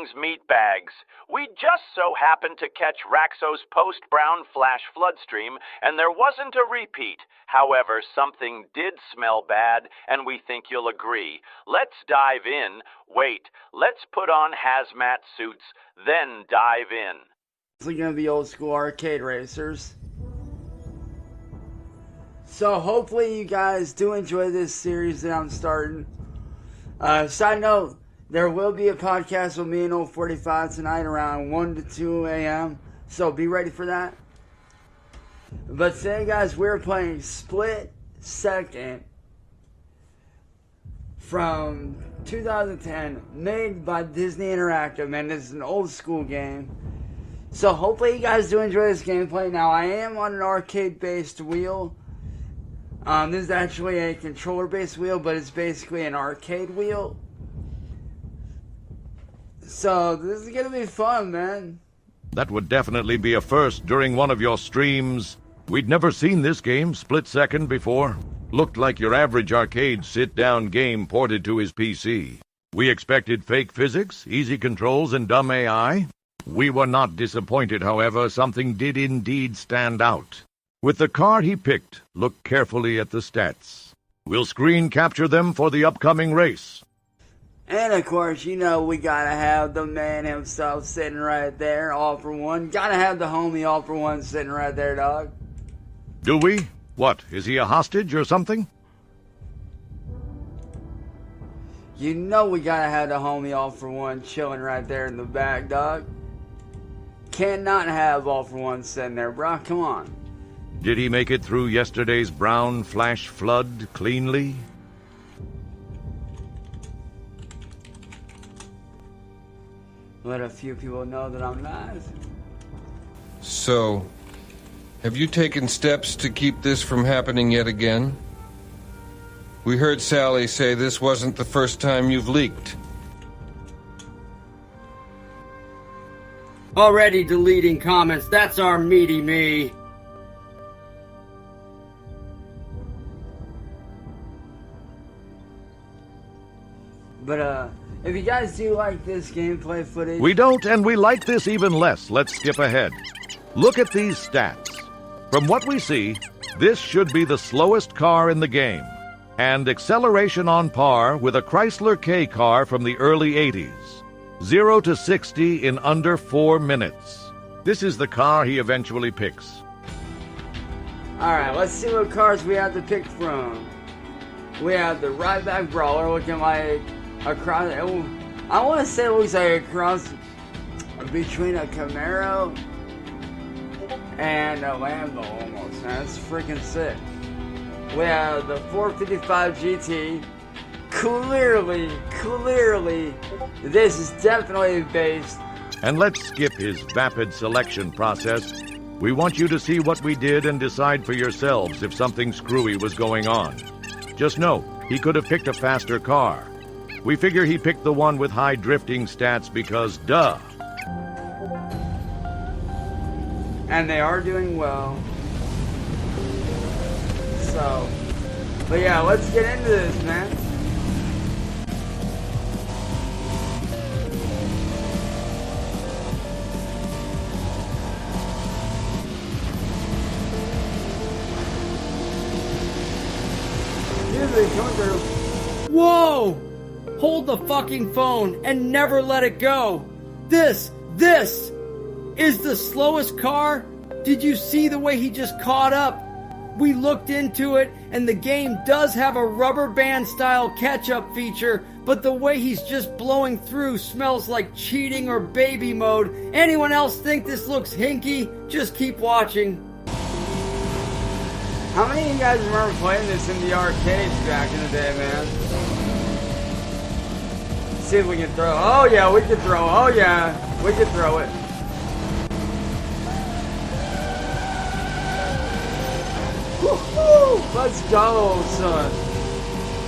Greetings, meat bags. We just so happened to catch Raxxo's post-brown flash floodstream, and there wasn't a repeat. However, something did smell bad, and we think you'll agree. Let's dive in. Wait, let's put on hazmat suits, then dive in. It's gonna be old school arcade racers. So hopefully you guys do enjoy this series that I'm starting. Side note, there will be a podcast with me and Old 45 tonight around 1 to 2 a.m. So be ready for that. But today, guys, we're playing Split Second from 2010, made by Disney Interactive, man. This is an old school game. So hopefully you guys do enjoy this gameplay. Now, I am on an arcade-based wheel. This is actually a controller-based wheel, but it's basically an arcade wheel. So, this is gonna be fun, man. That would definitely be a first during one of your streams. We'd never seen this game, Split Second, before. Looked like your average arcade sit-down game ported to his PC. We expected fake physics, easy controls, and dumb AI. We were not disappointed, however. Something did indeed stand out. With the car he picked, look carefully at the stats. We'll screen capture them for the upcoming race. And of course, you know we gotta have the man himself sitting right there, all for one. Gotta have the homie all for one sitting right there, dog. Do we? What, is he a hostage or something? You know we gotta have the homie all for one chilling right there in the back, dog. Cannot have all for one sitting there, bro. Come on. Did he make it through yesterday's brown flash flood cleanly? Let a few people know that I'm nice. So, have you taken steps to keep this from happening yet again? We heard Sally say this wasn't the first time you've leaked. Already deleting comments. That's our meaty me. But, if you guys do like this gameplay footage... We don't, and we like this even less. Let's skip ahead. Look at these stats. From what we see, this should be the slowest car in the game, and acceleration on par with a Chrysler K car from the early 80s. 0 to 60 in under 4 minutes. This is the car he eventually picks. Alright, let's see what cars we have to pick from. We have the right back brawler looking like a cross. I want to say it looks like a cross between a Camaro and a Lambo almost. Man, that's freaking sick. We have the 455 GT. Clearly, this is definitely based. And let's skip his vapid selection process. We want you to see what we did and decide for yourselves if something screwy was going on. Just know, he could have picked a faster car. We figure he picked the one with high drifting stats because, duh. And they are doing well. So, but yeah, let's get into this, man. Usually coming through. Whoa! Hold the fucking phone and never let it go. This is the slowest car. Did you see the way he just caught up? We looked into it and the game does have a rubber band style catch-up feature, but the way he's just blowing through smells like cheating or baby mode. Anyone else think this looks hinky? Just keep watching. How many of you guys remember playing this in the arcades back in the day, man? See if we can throw. Oh yeah, we can throw. Oh yeah, we can throw it. Woo-hoo! Let's go, son.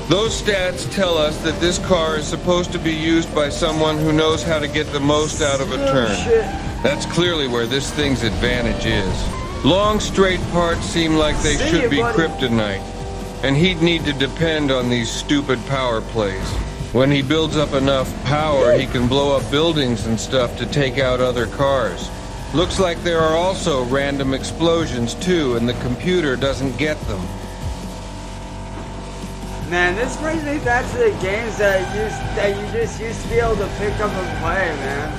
Those stats tell us that this car is supposed to be used by someone who knows how to get the most out of a turn. Shit. That's clearly where this thing's advantage is. Long straight parts seem like they should be kryptonite, and he'd need to depend on these stupid power plays. When he builds up enough power, he can blow up buildings and stuff to take out other cars. Looks like there are also random explosions too, and the computer doesn't get them. Man, this brings me back to the games that you just used to be able to pick up and play, man.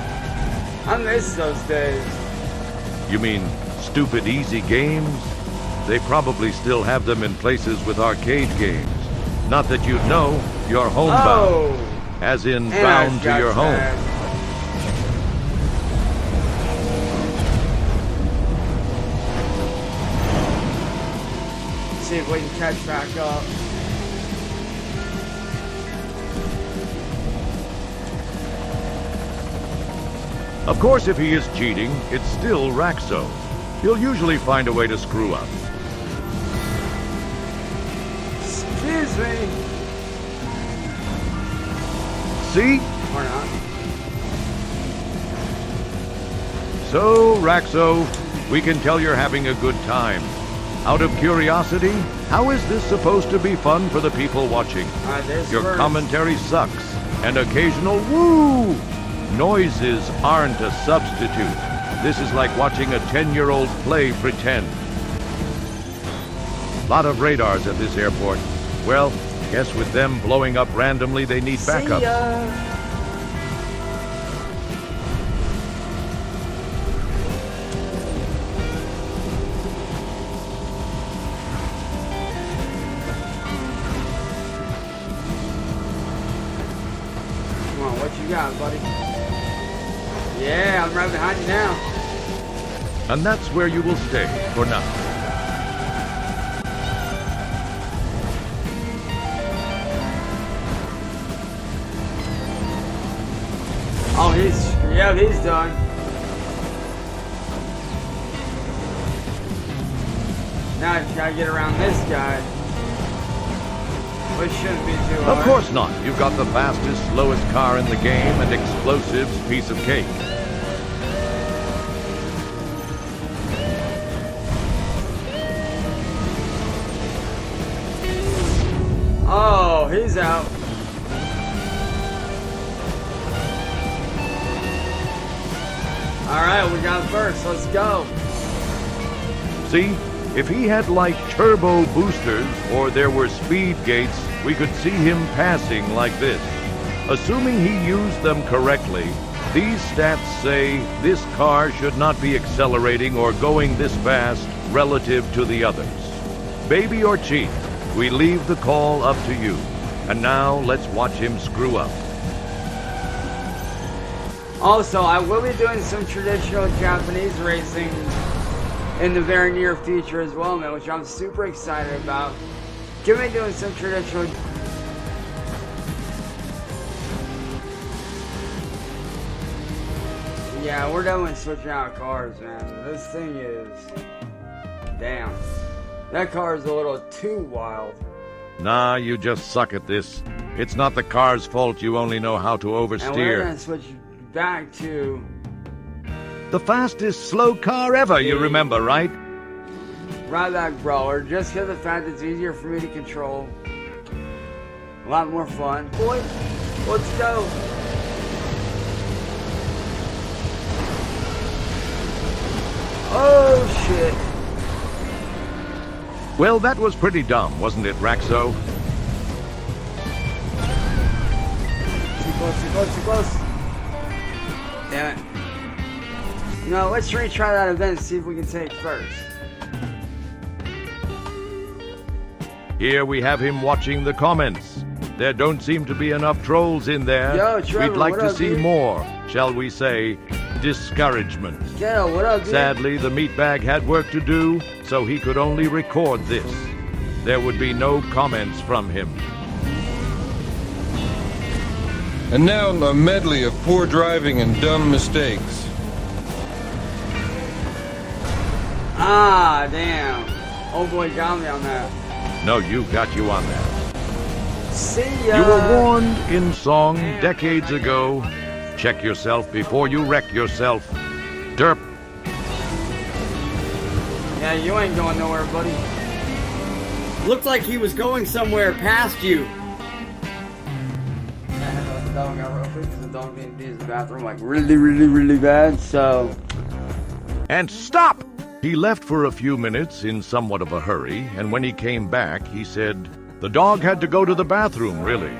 I miss those days. You mean stupid easy games? They probably still have them in places with arcade games. Not that you'd know, you're homebound. As in bound to your home. See if we can catch back up. Of course, if he is cheating, it's still Raxxo. He'll usually find a way to screw up. Excuse me. See? Or not. So, Raxxo, we can tell you're having a good time. Out of curiosity, how is this supposed to be fun for the people watching? Your commentary sucks. And occasional woo! Noises aren't a substitute. This is like watching a 10-year-old play pretend. Lot of radars at this airport. Well, guess with them blowing up randomly, they need backup. See ya. Come on, what you got, buddy? Yeah, I'm right behind you now. And that's where you will stay for now. Oh, he's done. Now you gotta get around this guy. Which shouldn't be too hard. Of course not. You've got the fastest, slowest car in the game, and explosives piece of cake. Oh, he's out. Alright, we got first. Let's go. See? If he had like turbo boosters or there were speed gates, we could see him passing like this. Assuming he used them correctly, these stats say this car should not be accelerating or going this fast relative to the others. Baby or cheat, we leave the call up to you. And now let's watch him screw up. Also, I will be doing some traditional Japanese racing in the very near future as well, man, which I'm super excited about. Give me doing some traditional. Yeah, we're definitely switching out cars, man. This thing is... Damn. That car is a little too wild. Nah, you just suck at this. It's not the car's fault, you only know how to oversteer. And we're gonna switch back to... The fastest slow car ever, you remember, right? Right back, brawler, just because of the fact it's easier for me to control. A lot more fun. Boy, let's go. Oh, shit. Well, that was pretty dumb, wasn't it, Raxxo? Too close, too close, too close. Damn it. No, let's retry that event and see if we can take first. Here we have him watching the comments. There don't seem to be enough trolls in there. Yo, Trevor, we'd like what to up, see dude? more, shall we say, discouragement. Gail, what up, dude? Sadly, the meatbag had work to do, so he could only record this. There would be no comments from him. And now a medley of poor driving and dumb mistakes. Ah, damn. Oh boy, got me on that. No, you got you on that. See ya. You were warned in song decades ago. Check yourself before you wreck yourself. Derp. Yeah, you ain't going nowhere, buddy. Looked like he was going somewhere past you. quick, so don't need to use the bathroom like really bad, so... And stop! He left for a few minutes in somewhat of a hurry, and when he came back, he said, the dog had to go to the bathroom, really.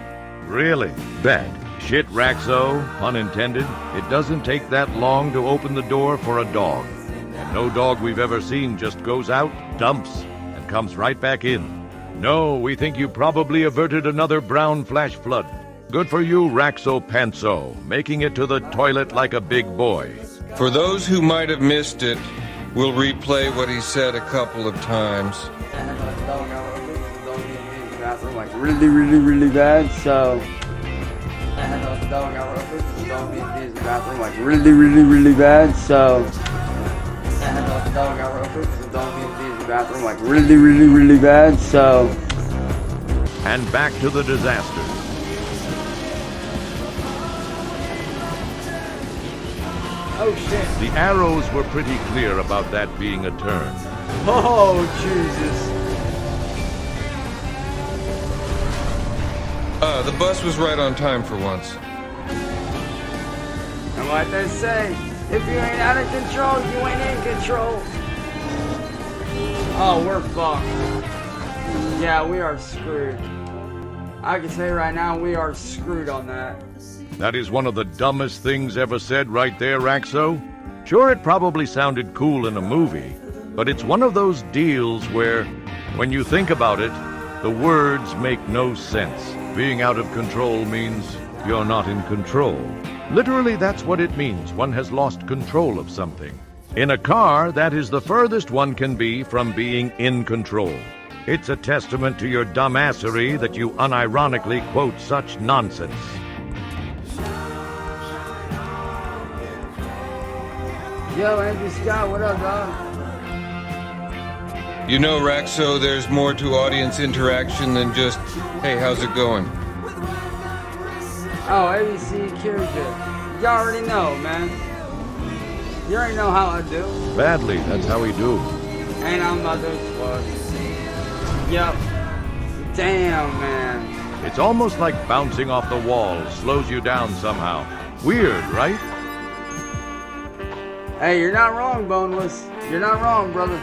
Really bad. Shit, Raxxo, pun intended. It doesn't take that long to open the door for a dog. And no dog we've ever seen just goes out, dumps, and comes right back in. No, we think you probably averted another brown flash flood. Good for you, Raxxo Pantso, making it to the toilet like a big boy. For those who might have missed it, we'll replay what he said a couple of times. Like really bad, so... don't need to use the bathroom like really bad, so... don't need to use the bathroom like really bad, so... And back to the disaster. Oh shit. The arrows were pretty clear about that being a turn. Oh Jesus. The bus was right on time for once. And what they say, if you ain't out of control, you ain't in control. Oh, we're fucked. Yeah, we are screwed. I can say right now, we are screwed on that. That is one of the dumbest things ever said right there, Raxxo. Sure, it probably sounded cool in a movie, but it's one of those deals where, when you think about it, the words make no sense. Being out of control means you're not in control. Literally, that's what it means. One has lost control of something. In a car, that is the furthest one can be from being in control. It's a testament to your dumbassery that you unironically quote such nonsense. Yo, Andrew Scott, what up, dog? You know, Raxxo, there's more to audience interaction than just, hey, how's it going? Oh, ABC cures it. You already know, man. You already know how I do. Badly, that's how we do. And I'm mother's fuck. Yep. Damn, man. It's almost like bouncing off the wall slows you down somehow. Weird, right? Hey, you're not wrong, Boneless. You're not wrong, brother.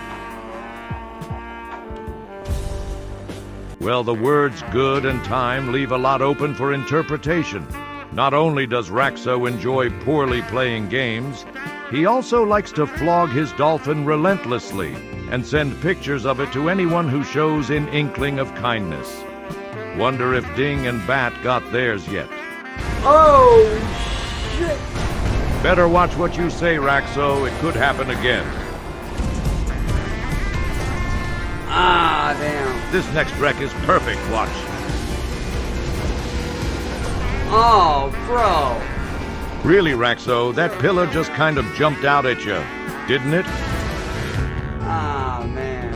Well, the words good and time leave a lot open for interpretation. Not only does Raxxo enjoy poorly playing games, he also likes to flog his dolphin relentlessly and send pictures of it to anyone who shows an inkling of kindness. Wonder if Ding and Bat got theirs yet. Oh, shit. Better watch what you say, Raxxo. It could happen again. Ah, damn. This next wreck is perfect, watch. Oh, bro. Really, Raxxo, that pillar just kind of jumped out at you, didn't it? Ah, man.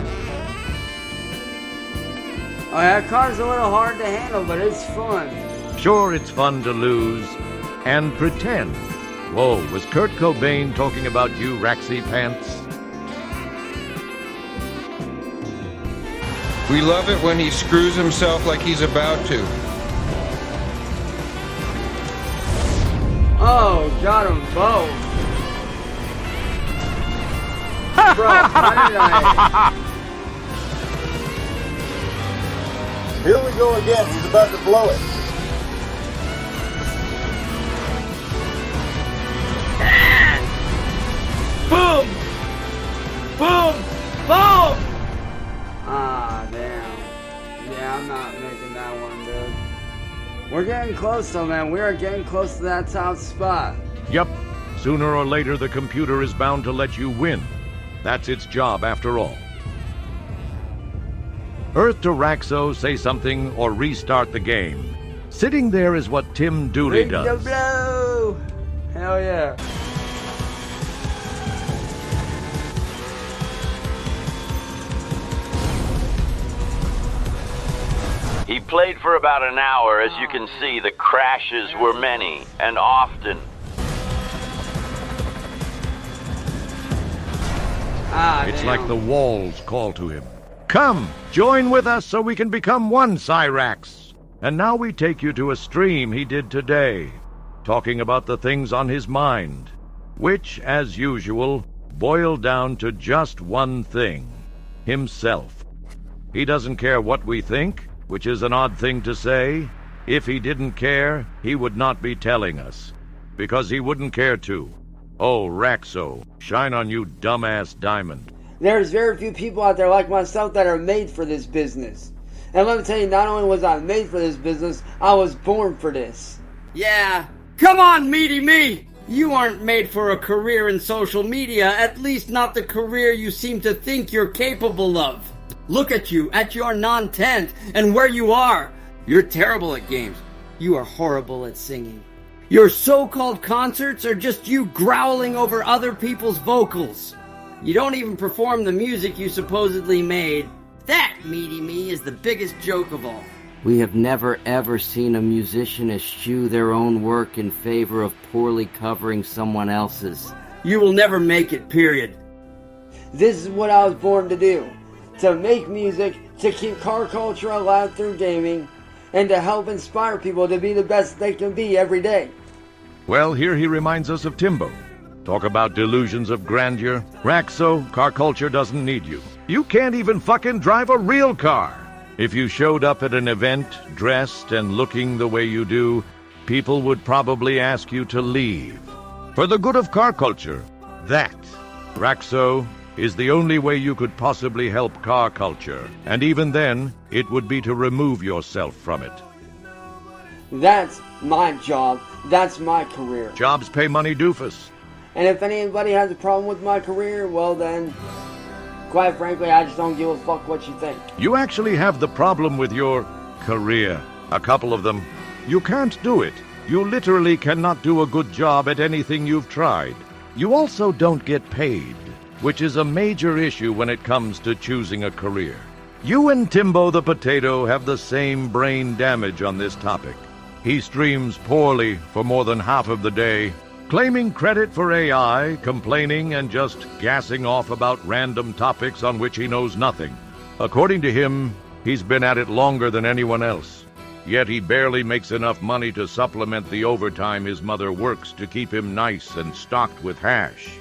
Oh, that car's a little hard to handle, but it's fun. Sure, it's fun to lose and pretend. Whoa, was Kurt Cobain talking about you, Raxxy Pants? We love it when he screws himself like he's about to. Oh, got them both. Bro, Here we go again. He's about to blow it. Boom! Boom! Boom! Ah, damn. Yeah, I'm not making that one, dude. We're getting close, though, man. We are getting close to that top spot. Yep. Sooner or later, the computer is bound to let you win. That's its job, after all. Earth to Raxxo, say something, or restart the game. Sitting there is what Tim Dooley Ready to does. blow! Hell yeah. He played for about an hour. As you can see, the crashes were many and often. Ah, It's damn. like the walls call to him. Come, join with us so we can become one, Cyraxx. And now we take you to a stream he did today. talking about the things on his mind, which, as usual, boil down to just one thing: himself. He doesn't care what we think, which is an odd thing to say. If he didn't care, he would not be telling us, because he wouldn't care to. Oh, Raxxo, shine on you, dumbass diamond. There's very few people out there like myself that are made for this business. And let me tell you, not only was I made for this business, I was born for this. Yeah, come on, meaty me! You aren't made for a career in social media, at least not the career you seem to think you're capable of. Look at you, at your non-tent, and where you are. You're terrible at games. You are horrible at singing. Your so-called concerts are just you growling over other people's vocals. You don't even perform the music you supposedly made. That, meaty me, is the biggest joke of all. We have never ever seen a musician eschew their own work in favor of poorly covering someone else's. You will never make it, period. This is what I was born to do. To make music, to keep car culture alive through gaming, and to help inspire people to be the best they can be every day. Well, here he reminds us of Timbo. Talk about delusions of grandeur. Raxxo, car culture doesn't need you. You can't even fucking drive a real car. If you showed up at an event, dressed and looking the way you do, people would probably ask you to leave. For the good of car culture, that, Raxxo, is the only way you could possibly help car culture. And even then, it would be to remove yourself from it. That's my job. That's my career. Jobs pay money, doofus. And if anybody has a problem with my career, well then, quite frankly, I just don't give a fuck what you think. You actually have the problem with your career. A couple of them. You can't do it. You literally cannot do a good job at anything you've tried. You also don't get paid, which is a major issue when it comes to choosing a career. You and Timbo the Potato have the same brain damage on this topic. He streams poorly for more than half of the day, claiming credit for AI, complaining, and just gassing off about random topics on which he knows nothing. According to him, he's been at it longer than anyone else. Yet he barely makes enough money to supplement the overtime his mother works to keep him nice and stocked with hash.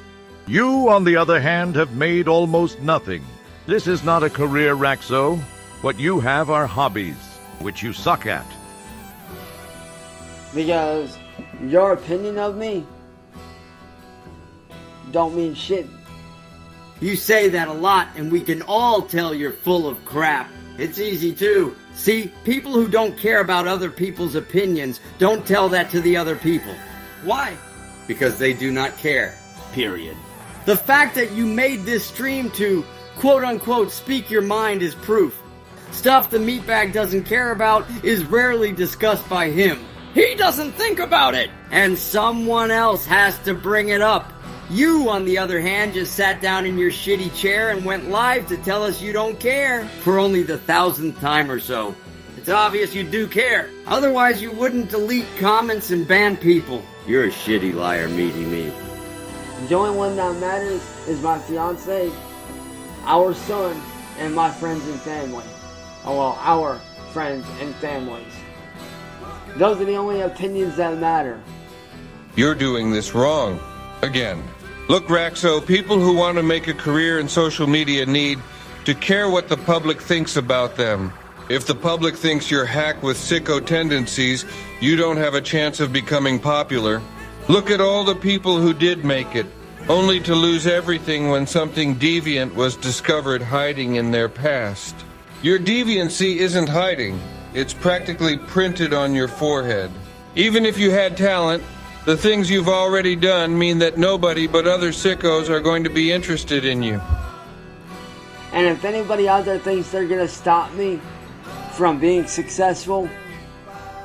You, on the other hand, have made almost nothing. This is not a career, Raxxo. What you have are hobbies, which you suck at. Because your opinion of me don't mean shit. You say that a lot, and we can all tell you're full of crap. It's easy, too. See, people who don't care about other people's opinions don't tell that to the other people. Why? Because they do not care. Period. The fact that you made this stream to, quote-unquote, speak your mind is proof. Stuff the meatbag doesn't care about is rarely discussed by him. He doesn't think about it! And someone else has to bring it up. You, on the other hand, just sat down in your shitty chair and went live to tell us you don't care for only the 1,000th time or so. It's obvious you do care. Otherwise, you wouldn't delete comments and ban people. You're a shitty liar, meaty me. The only one that matters is my fiance, our son, and my friends and family. Oh, well, our friends and families. Those are the only opinions that matter. You're doing this wrong. Again. Look, Raxxo, people who want to make a career in social media need to care what the public thinks about them. If the public thinks you're hack with sicko tendencies, you don't have a chance of becoming popular. Look at all the people who did make it, only to lose everything when something deviant was discovered hiding in their past. Your deviancy isn't hiding. It's practically printed on your forehead. Even if you had talent, the things you've already done mean that nobody but other sickos are going to be interested in you. And if anybody out there thinks they're gonna stop me from being successful,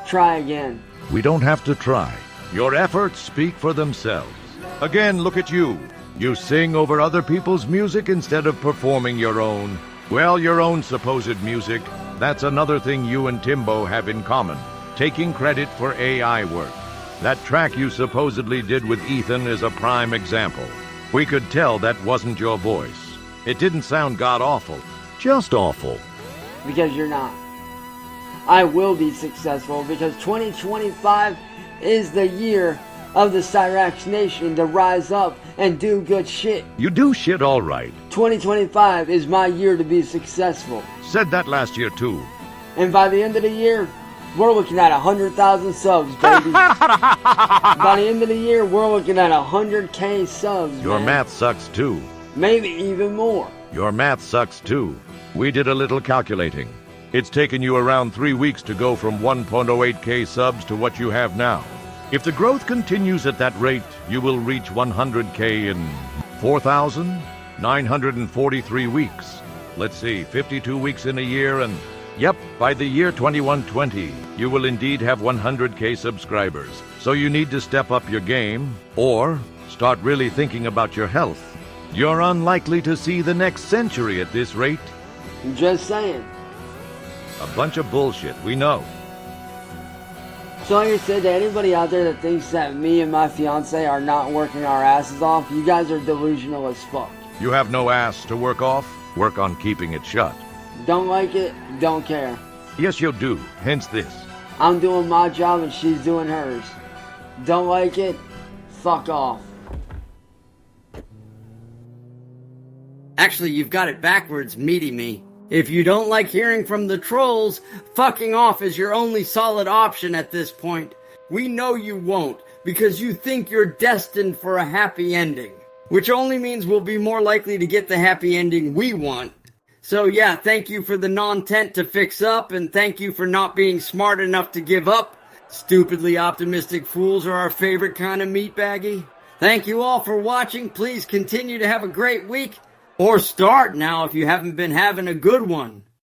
try again. We don't have to try. Your efforts speak for themselves. Again, look at you. You sing over other people's music instead of performing your own. Well, your own supposed music. That's another thing you and Timbo have in common. Taking credit for AI work. That track you supposedly did with Ethan is a prime example. We could tell that wasn't your voice. It didn't sound god-awful. Just awful. Because you're not. I will be successful because 2025 is the year of the Cyraxx Nation to rise up and do good shit. You do shit all right. 2025 is my year to be successful. Said that last year too. And by the end of the year, we're looking at 100,000 subs, baby. By the end of the year, we're looking at 100K subs, Your man. math sucks too. Maybe even more. Your math sucks too. We did a little calculating. It's taken you around 3 weeks to go from 1.08K subs to what you have now. If the growth continues at that rate, you will reach 100K in 4,943 weeks. Let's see, 52 weeks in a year, and yep, by the year 2120, you will indeed have 100K subscribers. So you need to step up your game, or start really thinking about your health. You're unlikely to see the next century at this rate. I'm just saying. A bunch of bullshit, we know. So like I said, to anybody out there that thinks that me and my fiance are not working our asses off, you guys are delusional as fuck. You have no ass to work off? Work on keeping it shut. Don't like it, don't care. Yes, you do, hence this. I'm doing my job and she's doing hers. Don't like it, fuck off. Actually, you've got it backwards, meaty me. If you don't like hearing from the trolls, fucking off is your only solid option at this point. We know you won't, because you think you're destined for a happy ending. Which only means we'll be more likely to get the happy ending we want. So yeah, thank you for the non-tent to fix up, and thank you for not being smart enough to give up. Stupidly optimistic fools are our favorite kind of meatbaggy. Thank you all for watching. Please continue to have a great week. Or start now if you haven't been having a good one.